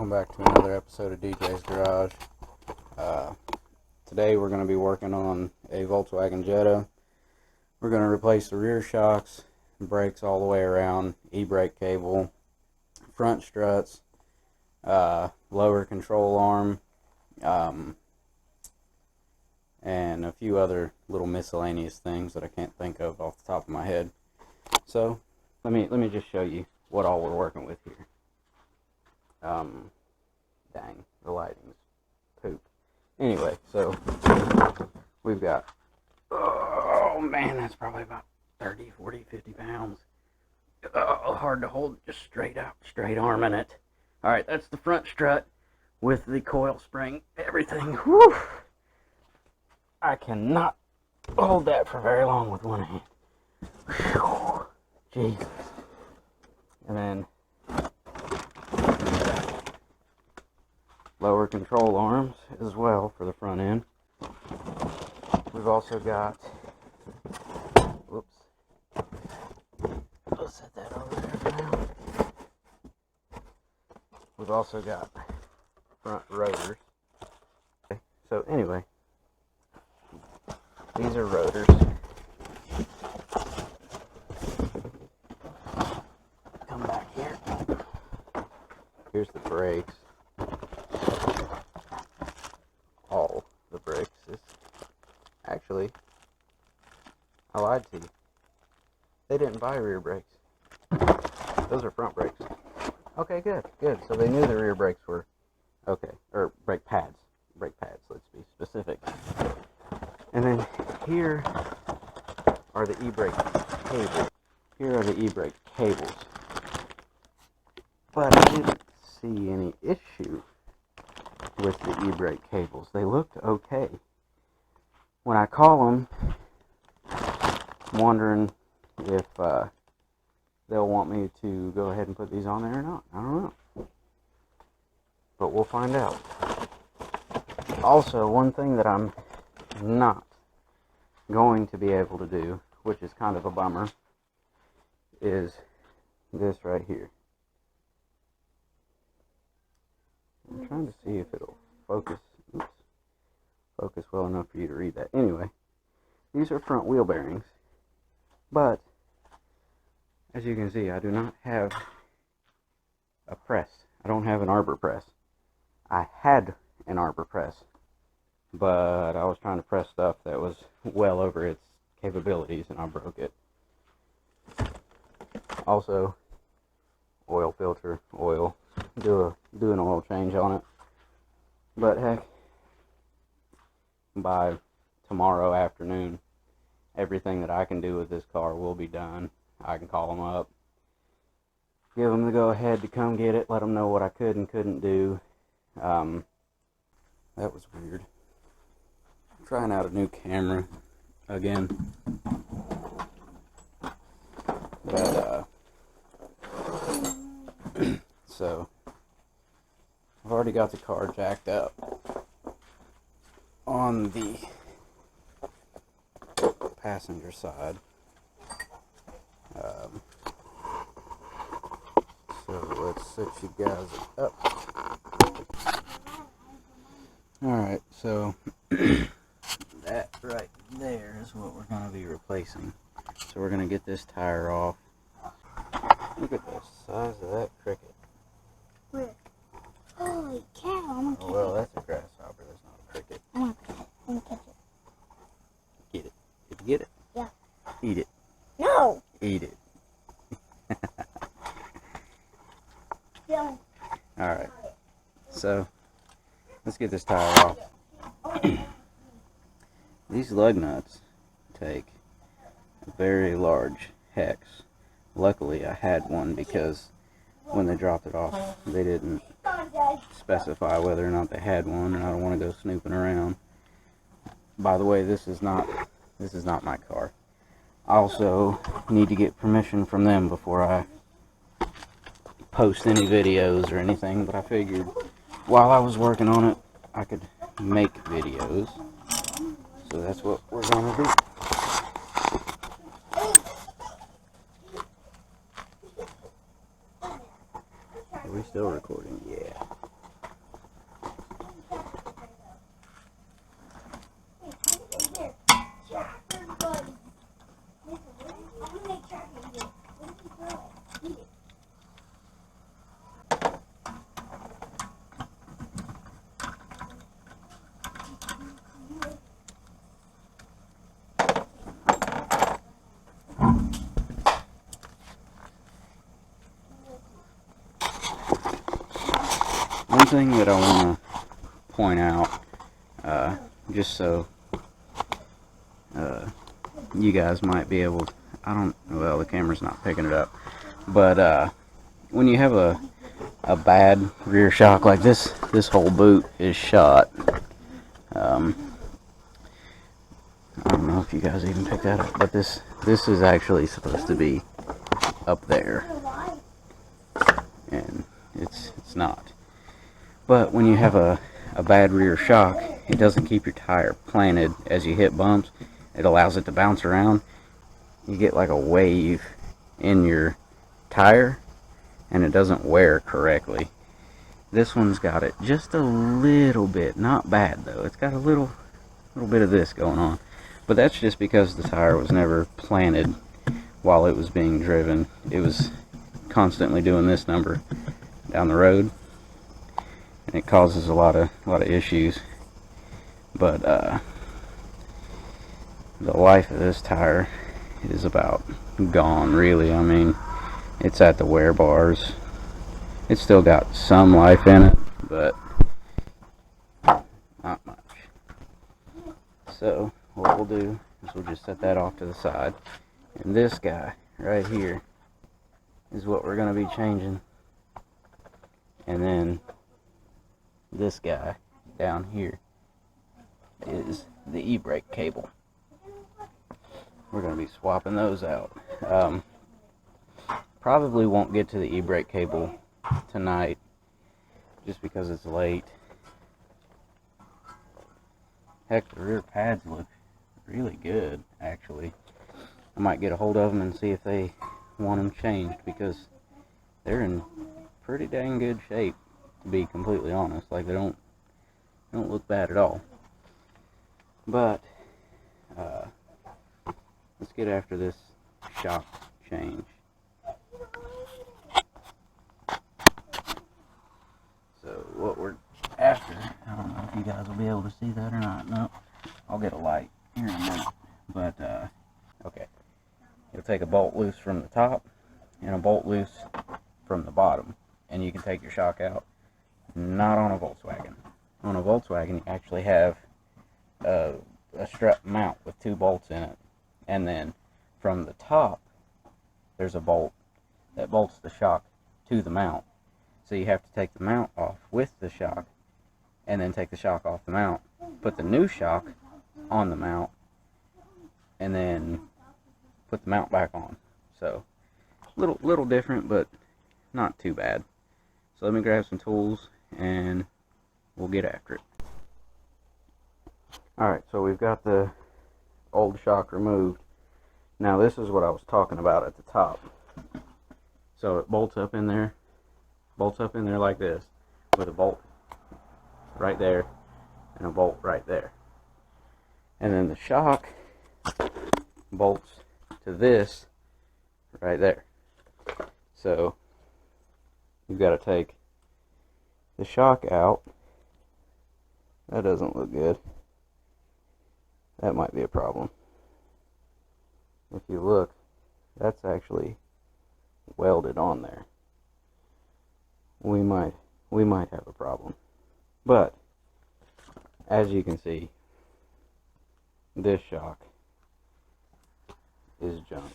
welcome back to another episode of DJ's Garage. Today we're going to be working on a Volkswagen Jetta. We're going to replace the rear shocks, brakes all the way around, e-brake cable, front struts, lower control arm, and a few other little miscellaneous things that I can't think of off the top of my head. So let me just show you what all we're working with here. Dang, the lighting's poop. Anyway, so we've got, oh man, that's probably about 30, 40, 50 pounds. Hard to hold just straight arming it. Alright, that's the front strut with the coil spring, everything. Whew. I cannot hold that for very long with one hand. Whew. Jesus. And then lower control arms as well for the front end. We've also got, whoops, I'll set that over there for now. We've also got front rotors. Okay, so anyway, these are rotors. Come back here. Here's the brakes. All the brakes. Actually, I lied to you. They didn't buy rear brakes. Those are front brakes. Okay, good. So they knew the rear brakes were okay, or brake pads. Let's be specific. And then here are the e-brake cables. But I didn't see any issue with the e-brake cables. They looked okay. When I call them, I'm wondering if they'll want me to go ahead and put these on there or not. I don't know. But we'll find out. Also, one thing that I'm not going to be able to do, which is kind of a bummer, is this right here. I'm trying to see if it'll focus well enough for you to read that. Anyway, these are front wheel bearings, but as you can see, I do not have a press. I don't have an arbor press. I had an arbor press, but I was trying to press stuff that was well over its capabilities and I broke it. Also, oil filter, do an oil change on it. But heck, by tomorrow afternoon, everything that I can do with this car will be done. I can call them up, give them the go ahead to come get it, let them know what I could and couldn't do. That was weird. I'm trying out a new camera again. But so I've already got the car jacked up on the passenger side. So let's set you guys up. Alright, so that right there is what we're going to be replacing. So we're going to get this tire off. Look at the size of that cricket. Where? Holy cow, I'm gonna catch it. Well, that's a grasshopper, that's not a cricket. I'm gonna catch it. Get it. Did you get it? Yeah. Eat it. No! Eat it. Yeah. Alright, so let's get this tire off. These lug nuts take a very large hex. Luckily I had one because when they dropped it off they didn't specify whether or not they had one, and I don't want to go snooping around. By the way, this is not my car. I also need to get permission from them before I post any videos or anything, but I figured while I was working on it I could make videos, so that's what we're gonna do. Are we still recording? Yeah. thing that I want to point out, just so you guys might be able to, well, the camera's not picking it up, but when you have a bad rear shock like this whole boot is shot. I don't know if you guys even picked that up, but this is actually supposed to be up there, and it's not. But when you have a bad rear shock, it doesn't keep your tire planted as you hit bumps. It allows it to bounce around. You get like a wave in your tire, and it doesn't wear correctly. This one's got it just a little bit, not bad though. It's got a little bit of this going on, but that's just because the tire was never planted while it was being driven. It was constantly doing this number down the road, and it causes a lot of issues. But the life of this tire is about gone, really. I mean, it's at the wear bars. It's still got some life in it, but not much. So what we'll do is we'll just set that off to the side, and this guy right here is what we're going to be changing, and then this guy down here is the e-brake cable. We're going to be swapping those out. Probably won't get to the e-brake cable tonight just because it's late. Heck, the rear pads look really good, actually. I might get a hold of them and see if they want them changed, because they're in pretty dang good shape, to be completely honest. Like, they don't look bad at all. But let's get after this shock change. So what we're after, I don't know if you guys will be able to see that or not. No, I'll get a light here in a minute. But okay, you'll take a bolt loose from the top and a bolt loose from the bottom, and you can take your shock out. Not on a Volkswagen. On a Volkswagen, you actually have a strut mount with 2 bolts in it, and then from the top there's a bolt that bolts the shock to the mount. So you have to take the mount off with the shock, and then take the shock off the mount, put the new shock on the mount, and then put the mount back on. So little different, but not too bad. So let me grab some tools and we'll get after it. Alright, so we've got the old shock removed. Now this is what I was talking about at the top. So it bolts up in there like this, with a bolt right there and a bolt right there. And then the shock bolts to this right there. So you've got to take the shock out. That doesn't look good. That might be a problem. If you look, that's actually welded on there. We might have a problem. But as you can see, this shock is junk.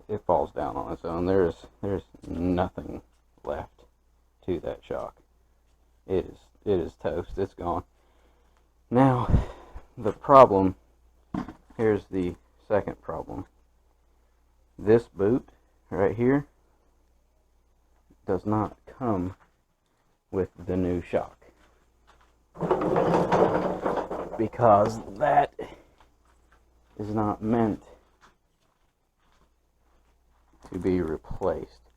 It falls down on its own. There's nothing left to that shock. It is toast. It's gone. Now, the problem, here's the second problem. This boot right here does not come with the new shock, because that is not meant to be replaced.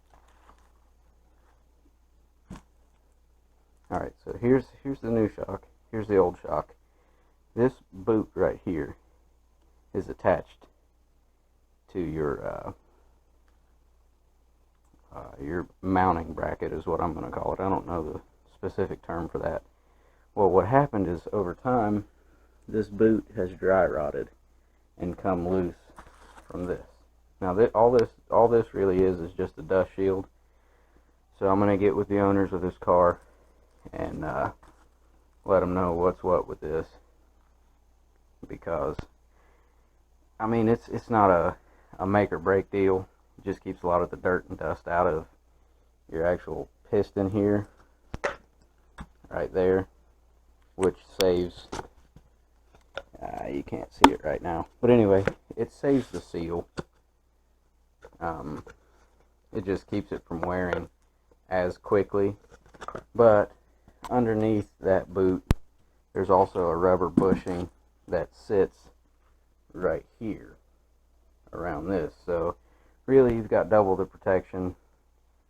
Alright, so here's the new shock. Here's the old shock. This boot right here is attached to your mounting bracket, is what I'm going to call it. I don't know the specific term for that. Well, what happened is, over time, this boot has dry rotted and come loose from this. Now, all this really is just a dust shield. So I'm going to get with the owners of this car and let them know what's what with this, because I mean it's not a make or break deal. It just keeps a lot of the dirt and dust out of your actual piston here, right there, which saves, you can't see it right now, but anyway, it saves the seal. It just keeps it from wearing as quickly. But underneath that boot, there's also a rubber bushing that sits right here around this. So really, you've got double the protection.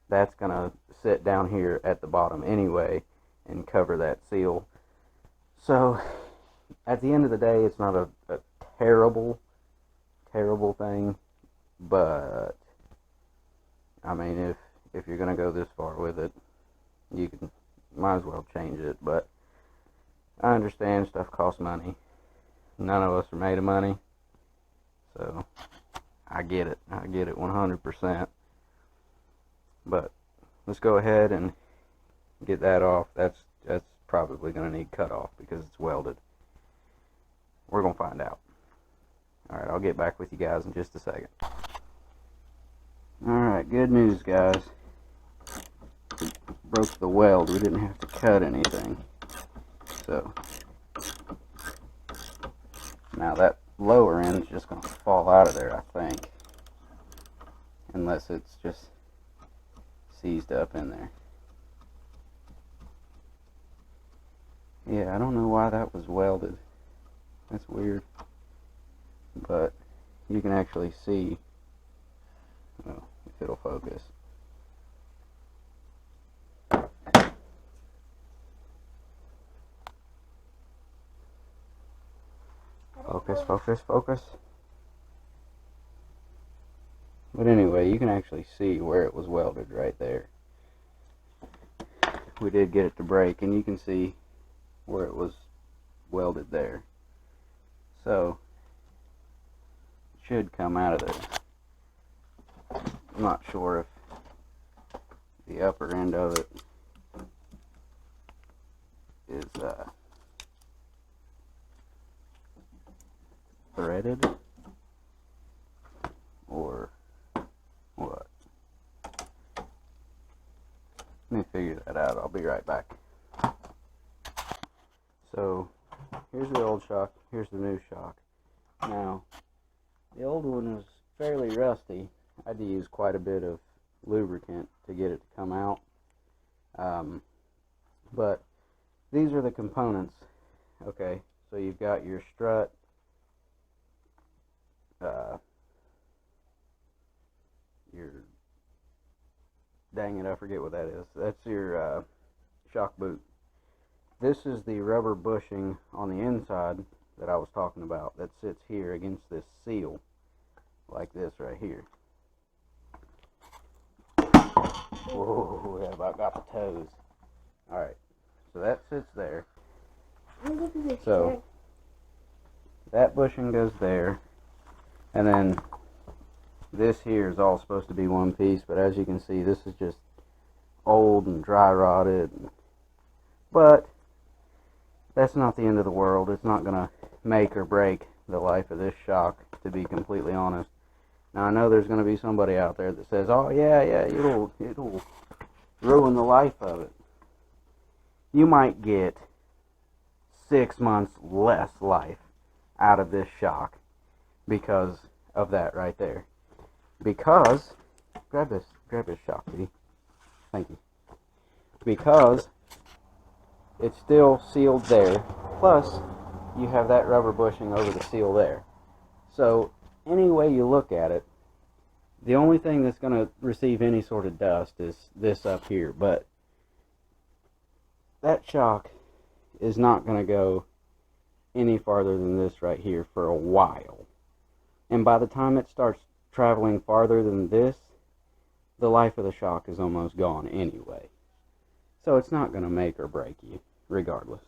That's going to sit down here at the bottom anyway and cover that seal. So at the end of the day, it's not a terrible thing, but I mean, if you're going to go this far with it, you might as well change it. But I understand stuff costs money. None of us are made of money, so I get it 100%. But let's go ahead and get that off. That's probably going to need cut off because it's welded. We're going to find out. Alright, I'll get back with you guys in just a second. Alright, good news, guys. We broke the weld. We didn't have to cut anything. So now that lower end is just going to fall out of there, I think. Unless it's just seized up in there. Yeah, I don't know why that was welded. That's weird. But you can actually see, well, if it'll focus. Focus, focus, focus. But anyway, you can actually see where it was welded right there. We did get it to break, and you can see where it was welded there. So it should come out of there. I'm not sure if the upper end of it is threaded or what. Let me figure that out. I'll be right back. So here's the old shock, here's the new shock. Now, the old one was fairly rusty. I had to use quite a bit of lubricant to get it to come out. But these are the components. Okay, so you've got your strut, dang it, I forget what that is. That's your shock boot. This is the rubber bushing on the inside that I was talking about that sits here against this seal, like this right here. Whoa, I about got the toes. Alright, so that sits there. So that bushing goes there, and then this here is all supposed to be one piece, but as you can see, this is just old and dry rotted. But that's not the end of the world. It's not going to make or break the life of this shock, to be completely honest. Now, I know there's going to be somebody out there that says, oh yeah, it'll ruin the life of it. You might get 6 months less life out of this shock because of that right there. Because, grab this shock, Dee. Thank you. Because it's still sealed there, plus you have that rubber bushing over the seal there. So any way you look at it, the only thing that's going to receive any sort of dust is this up here, but that shock is not going to go any farther than this right here for a while. And by the time it starts traveling farther than this, the life of the shock is almost gone anyway. So it's not going to make or break you, regardless.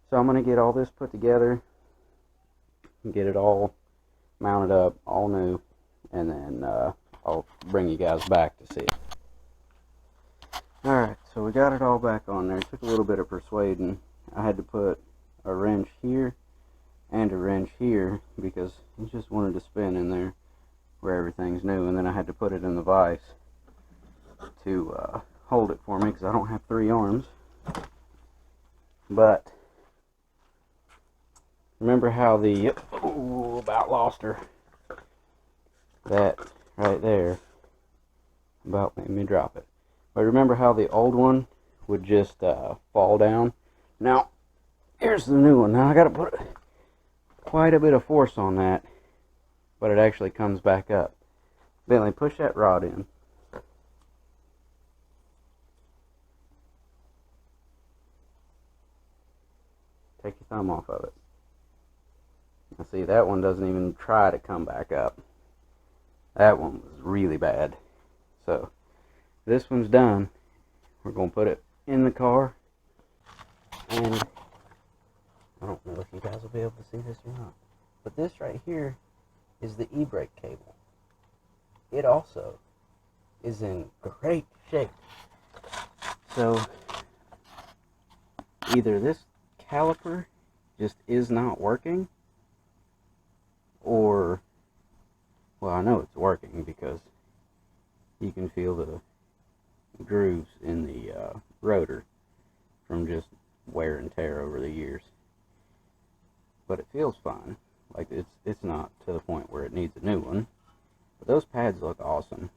So I'm going to get all this put together, get it all mounted up, all new, and then I'll bring you guys back to see it. So we got it all back on there. It took a little bit of persuading. I had to put a wrench here and a wrench here because it just wanted to spin in there where everything's new, and then I had to put it in the vise to hold it for me because I don't have 3 arms. But remember how the about lost her, that right there about made me drop it. But remember how the old one would just fall down? Now here's the new one. Now I got to put quite a bit of force on that, but it actually comes back up. Bentley, push that rod in. Take your thumb off of it. Now see, that one doesn't even try to come back up. That one was really bad. So this one's done. We're going to put it in the car, and I don't know if you guys will be able to see this or not, but this right here is the e-brake cable. It also is in great shape. So either this caliper just is not working, or, well, I know it's working because you can feel the grooves in the rotor from just wear and tear over the years. But it feels fine. Like it's not to the point where it needs a new one. But those pads look awesome.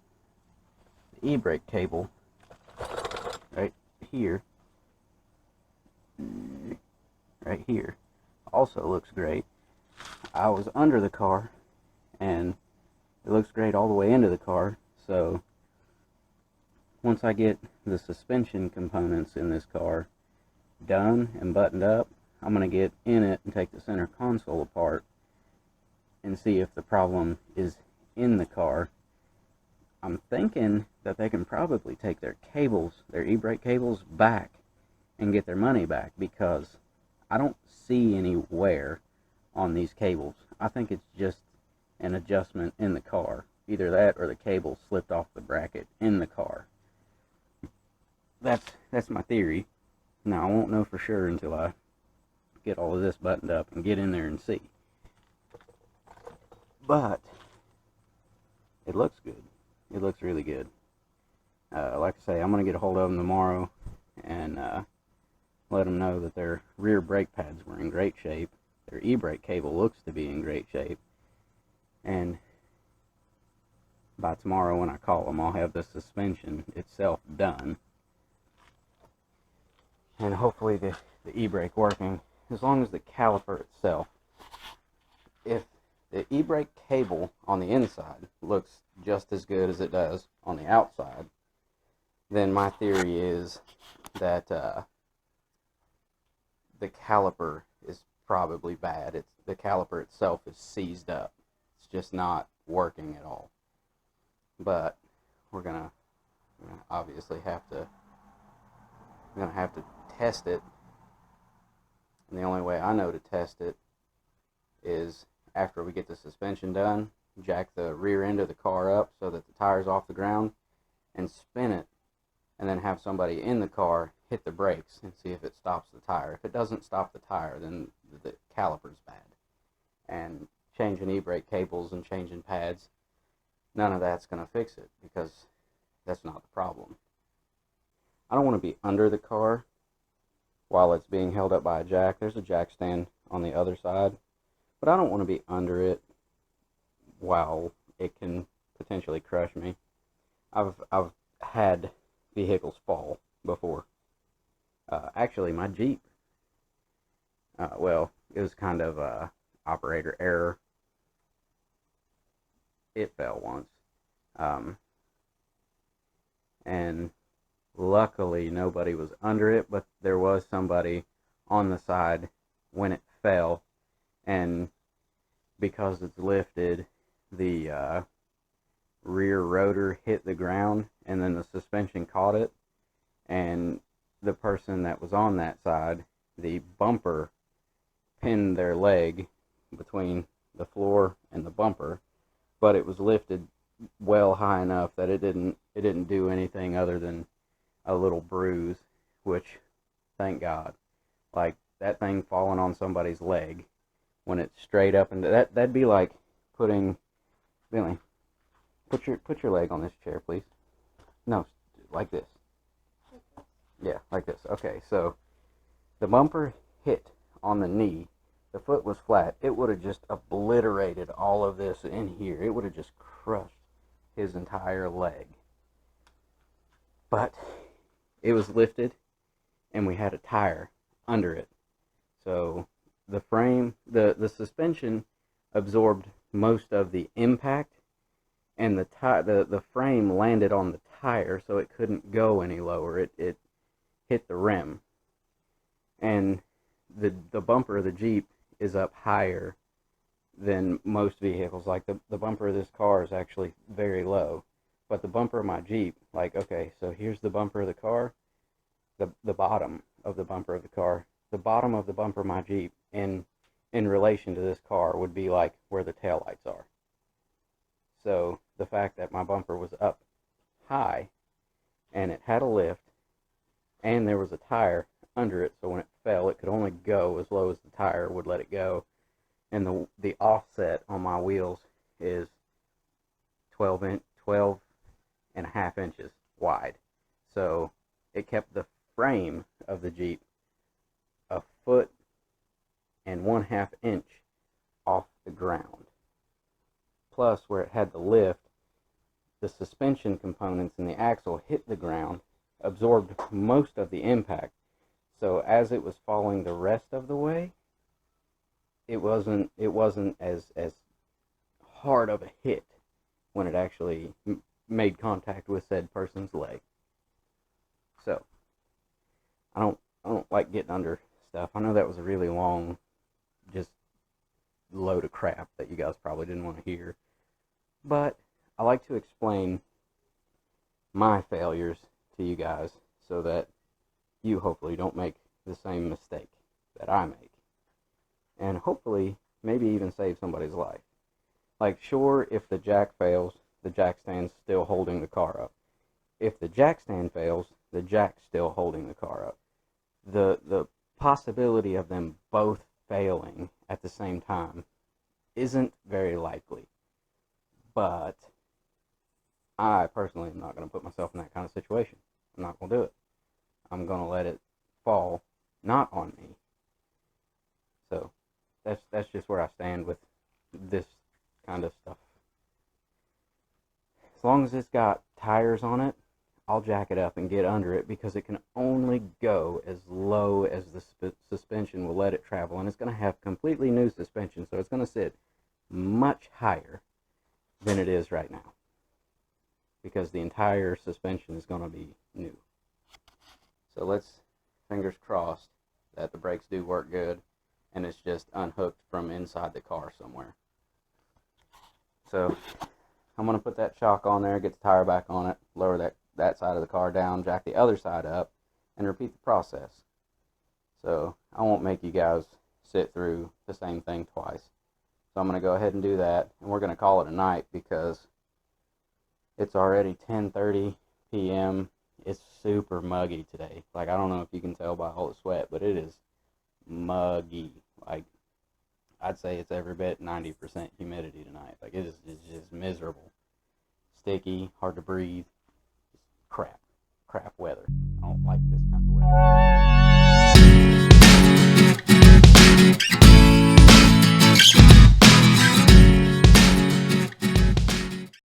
The e-brake cable right here also looks great. I was under the car and it looks great all the way into the car. So once I get the suspension components in this car done and buttoned up, I'm going to get in it and take the center console apart and see if the problem is in the car. I'm thinking that they can probably take their cables, their e-brake cables, back and get their money back, because I don't see any wear on these cables. I think it's just an adjustment in the car. Either that or the cable slipped off the bracket in the car. That's my theory. Now, I won't know for sure until I get all of this buttoned up and get in there and see. But it looks good. It looks really good. Like I say, I'm going to get a hold of them tomorrow and let them know that their rear brake pads were in great shape. Their e-brake cable looks to be in great shape. And by tomorrow when I call them, I'll have the suspension itself done. And hopefully the e-brake working, as long as the caliper itself. If the e-brake cable on the inside looks just as good as it does on the outside, then my theory is that the caliper is probably bad. The caliper itself is seized up. It's just not working at all. But we're gonna obviously have to test it. And the only way I know to test it is after we get the suspension done, jack the rear end of the car up so that the tire's off the ground and spin it, and then have somebody in the car hit the brakes and see if it stops the tire. If it doesn't stop the tire, then the caliper's bad. And changing e-brake cables and changing pads, none of that's going to fix it, because that's not the problem. I don't want to be under the car while it's being held up by a jack. There's a jack stand on the other side, but I don't want to be under it while it can potentially crush me. I've had vehicles fall before. Actually, my Jeep, well, it was kind of operator error. It fell once. And luckily nobody was under it, but there was somebody on the side when it fell, and because it's lifted, the rear rotor hit the ground, and then the suspension caught it, and the person that was on that side, the bumper pinned their leg between the floor and the bumper, but it was lifted well high enough that it didn't do anything other than a little bruise, which, thank God. Like, that thing falling on somebody's leg when it's straight up, and that'd be like putting, Billy, put your leg on this chair, please. No, like this. Yeah, like this. Okay, so the bumper hit on the knee. The foot was flat. It would have just obliterated all of this in here. It would have just crushed his entire leg. But it was lifted, and we had a tire under it. So the frame, the suspension absorbed most of the impact, and the frame landed on the tire, so it couldn't go any lower. It hit the rim, and the bumper of the Jeep is up higher than most vehicles. Like the bumper of this car is actually very low, but the bumper of my Jeep, like, okay, so here's the bumper of the car, the bottom of the bumper of the car, the bottom of the bumper of my Jeep in relation to this car would be like where the taillights are. So the fact that my bumper was up high and it had a lift and there was a tire under it, so when it fell it could only go as low as the tire would let it go, and the offset on my wheels is 12 and a half inches wide, so it kept the frame of the Jeep a foot and 1/2 inch off the ground. Plus, where it had the lift, the suspension components and the axle hit the ground, absorbed most of the impact. So as it was falling the rest of the way, it wasn't as hard of a hit when it actually made contact with said person's leg. So I don't like getting under stuff. I know that was a really long, just load of crap that you guys probably didn't want to hear, but I like to explain my failures to you guys so that you hopefully don't make the same mistake that I make, and hopefully maybe even save somebody's life. Like, sure, if the jack fails, the jack stand's still holding the car up. If the jack stand fails, the jack's still holding the car up. The possibility of them both failing at the same time isn't very likely, but I personally am not going to put myself in that kind of situation. I'm not going to do it. I'm going to let it fall not on me. So that's just where I stand with this kind of stuff. As long as it's got tires on it, I'll jack it up and get under it, because it can only go as low as the suspension will let it travel, and it's going to have completely new suspension, so it's going to sit much higher than it is right now, because the entire suspension is going to be new. So let's, fingers crossed, that the brakes do work good and it's just unhooked from inside the car somewhere. So I'm going to put that shock on there, get the tire back on it, lower that side of the car down, jack the other side up, and repeat the process. So I won't make you guys sit through the same thing twice. So I'm going to go ahead and do that, and we're going to call it a night because it's already 10:30 p.m. It's super muggy today. Like, I don't know if you can tell by all the sweat, but it is muggy. Like, I'd say it's every bit 90% humidity tonight. Like, it's just miserable. Sticky, hard to breathe. Crap weather. I don't like this kind of weather.